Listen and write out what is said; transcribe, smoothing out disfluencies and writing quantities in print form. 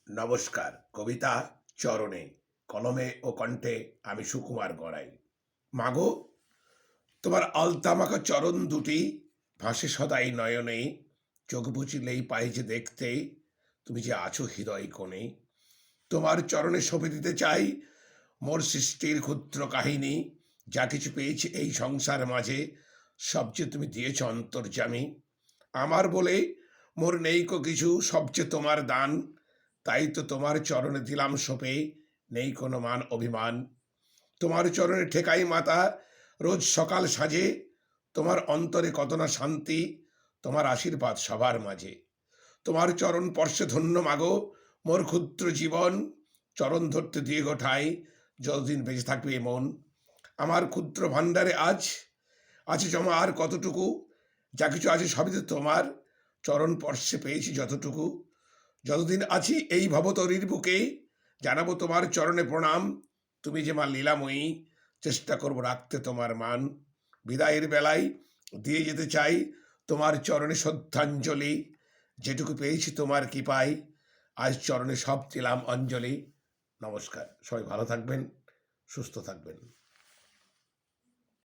নমস্কার। কবিতা চরণে, কলমে ও কণ্ঠে আমি সুকুমার গড়াই। মাগো, তোমার আলতামাখা চরণ দুটি ভাসে সদাই নয়নে। চোখ বুজিলেই পাই যে দেখতে, তুমি যে আছো হৃদয় কোণে। তোমার চরণে সঁপে দিতে চাই মোর সৃষ্টির ক্ষুদ্র কাহিনী। যা কিছু পেয়েছি এই সংসার মাঝে, সবচেয়ে তুমি দিয়েছ অন্তর্যামী। আমার বলে মোর নেইকো কিছু, সবচেয়ে তোমার দান। তাই তো তোমার চরণে দিলাম সঁপে, নেই কোনো মান অভিমান। তোমার চরণে ঠেকাই মাতা রোজ সকাল সাজে। তোমার অন্তরে কত না শান্তি, তোমার আশীর্বাদ সবার মাঝে। তোমার চরণ স্পর্শে ধন্য মাগো মোর ক্ষুদ্র জীবন। চরণ ধরতে দিয়ে গো ঠাই, যতদিন বেঁচে থাকবে এ মন। আমার ক্ষুদ্র ভাণ্ডারে আজ আছে জমা আর কতটুকু, যা কিছু আছে সবই তো তোমার। চরণ স্পর্শে পেয়েছি যতটুকু। যতদিন আছি এই ভবতরীর বুকে, জানাবো তোমার চরণে প্রণাম। তুমি যে মা লীলাময়ী, চেষ্টা করব রাখতে তোমার মান। বিদায়ের বেলায় দিয়ে যেতে চাই তোমার চরণে শ্রদ্ধাঞ্জলি। যেটুকু পেয়েছি তোমার কৃপায়, আজ চরণে সব দিলাম অঞ্জলি। নমস্কার, সবাই ভালো থাকবেন, সুস্থ থাকবেন।